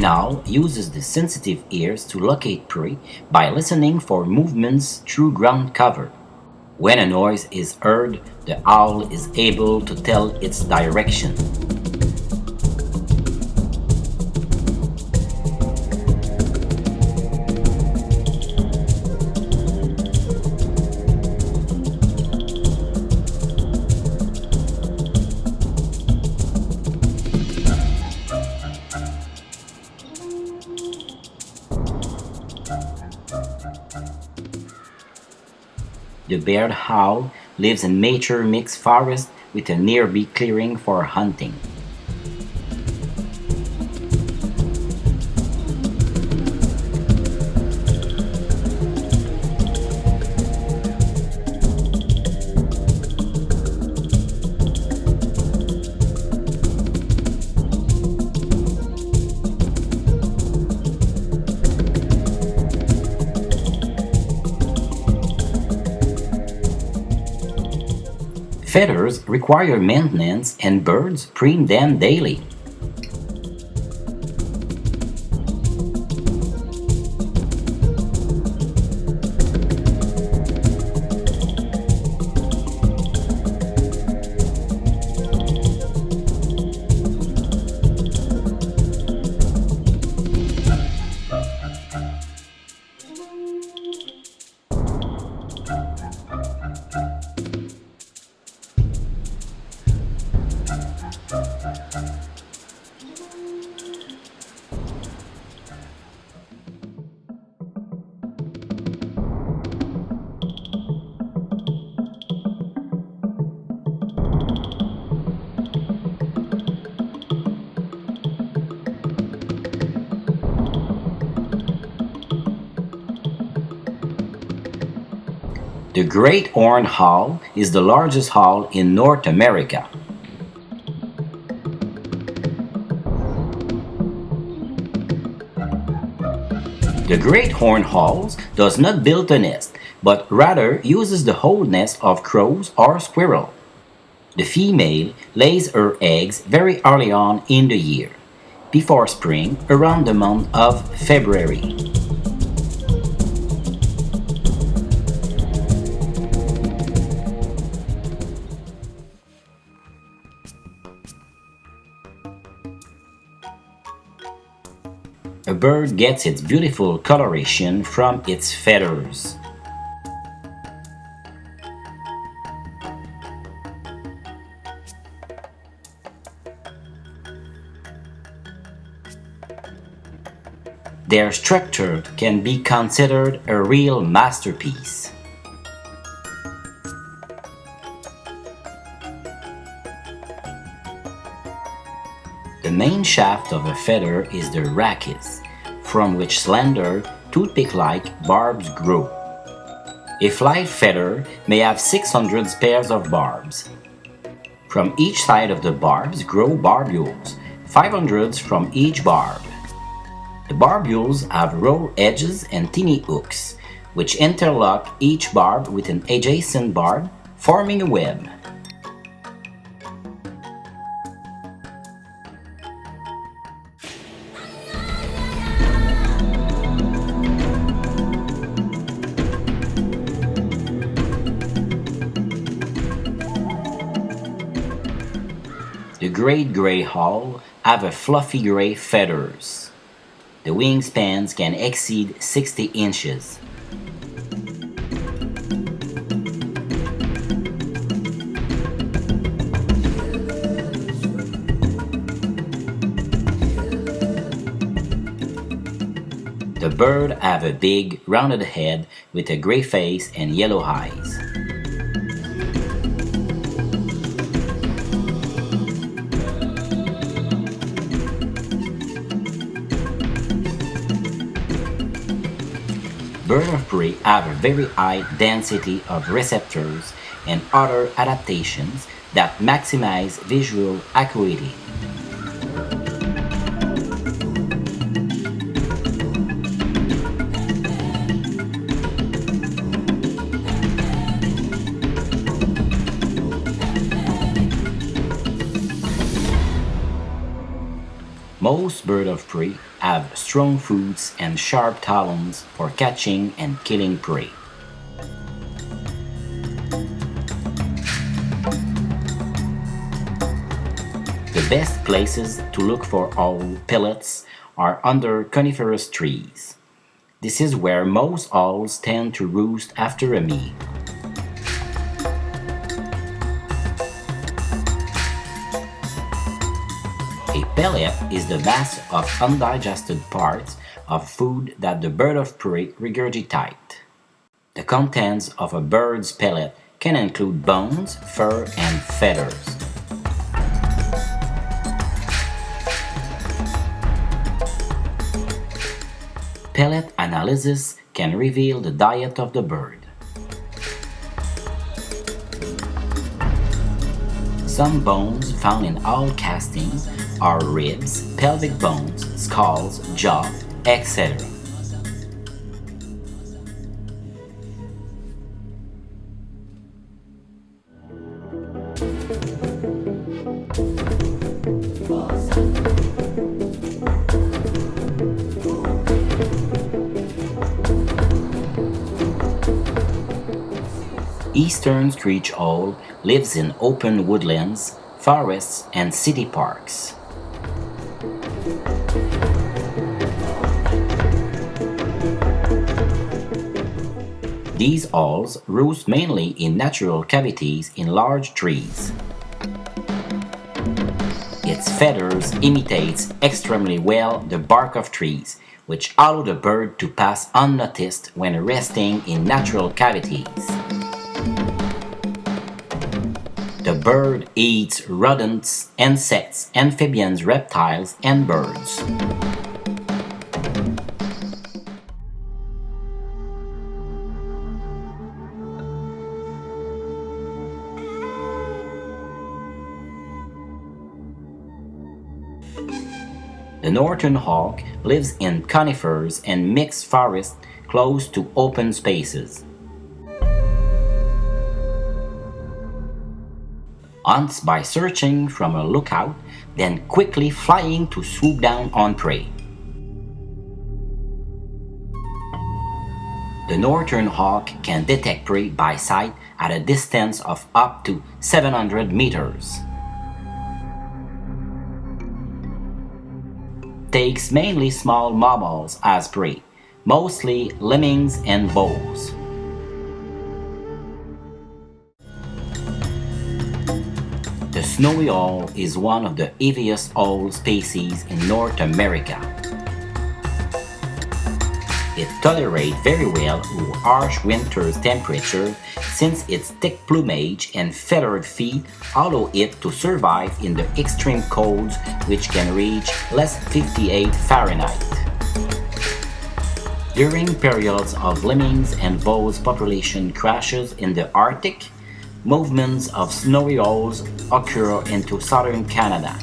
An owl uses the sensitive ears to locate prey by listening for movements through ground cover. When a noise is heard, the owl is able to tell its direction. The barred owl lives in mature mixed forest with a nearby clearing for hunting. Feathers require maintenance and birds preen them daily. The great horned owl is the largest owl in North America. The great horned owl does not build a nest, but rather uses the old nest of crows or squirrels. The female lays her eggs very early on in the year, before spring around the month of February. A bird gets its beautiful coloration from its feathers. Their structure can be considered a real masterpiece. The main shaft of a feather is the rachis, from which slender, toothpick-like barbs grow. A flight feather may have 600 pairs of barbs. From each side of the barbs grow barbules, 500 from each barb. The barbules have raw edges and tiny hooks, which interlock each barb with an adjacent barb, forming a web. The great gray owl have a fluffy gray feathers. The wingspans can exceed 60 inches. The bird have a big, rounded head with a gray face and yellow eyes. Birds of prey have a very high density of receptors and other adaptations that maximize visual acuity. Most birds of prey have strong roots and sharp talons for catching and killing prey. The best places to look for owl pellets are under coniferous trees. This is where most owls tend to roost after a meal. A pellet is the mass of undigested parts of food that the bird of prey regurgitate. The contents of a bird's pellet can include bones, fur, and feathers. Pellet analysis can reveal the diet of the bird. Some bones found in owl castings are ribs, pelvic bones, skulls, jaw, etc. Eastern screech owl lives in open woodlands, forests, and city parks. These owls roost mainly in natural cavities in large trees. Its feathers imitates extremely well the bark of trees, which allow the bird to pass unnoticed when resting in natural cavities. The bird eats rodents, insects, amphibians, reptiles, and birds. The northern hawk lives in conifers and mixed forests close to open spaces. Hunts by searching from a lookout, then quickly flying to swoop down on prey. The northern hawk can detect prey by sight at a distance of up to 700 meters. Takes mainly small mammals as prey, mostly lemmings and voles. The snowy owl is one of the heaviest owl species in North America. It tolerates very well harsh winter temperatures since its thick plumage and feathered feet allow it to survive in the extreme colds which can reach less 58 Fahrenheit. During periods of lemmings and voles population crashes in the Arctic, movements of snowy owls occur into southern Canada.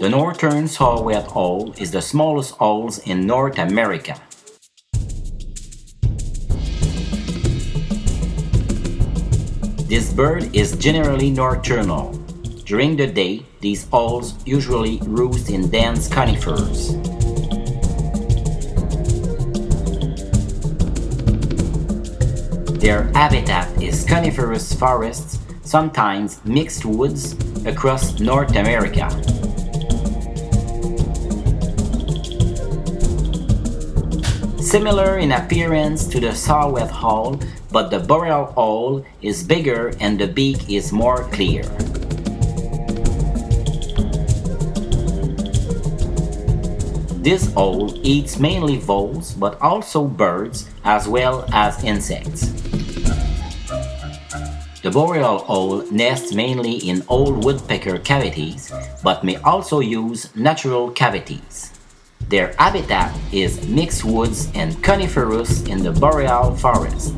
The northern saw-whet owl is the smallest owl in North America. This bird is generally nocturnal. During the day, these owls usually roost in dense conifers. Their habitat is coniferous forests, sometimes mixed woods, across North America. Similar in appearance to the saw-whet owl, but the boreal owl is bigger and the beak is more clear. This owl eats mainly voles, but also birds as well as insects. The boreal owl nests mainly in old woodpecker cavities, but may also use natural cavities. Their habitat is mixed woods and coniferous in the boreal forest.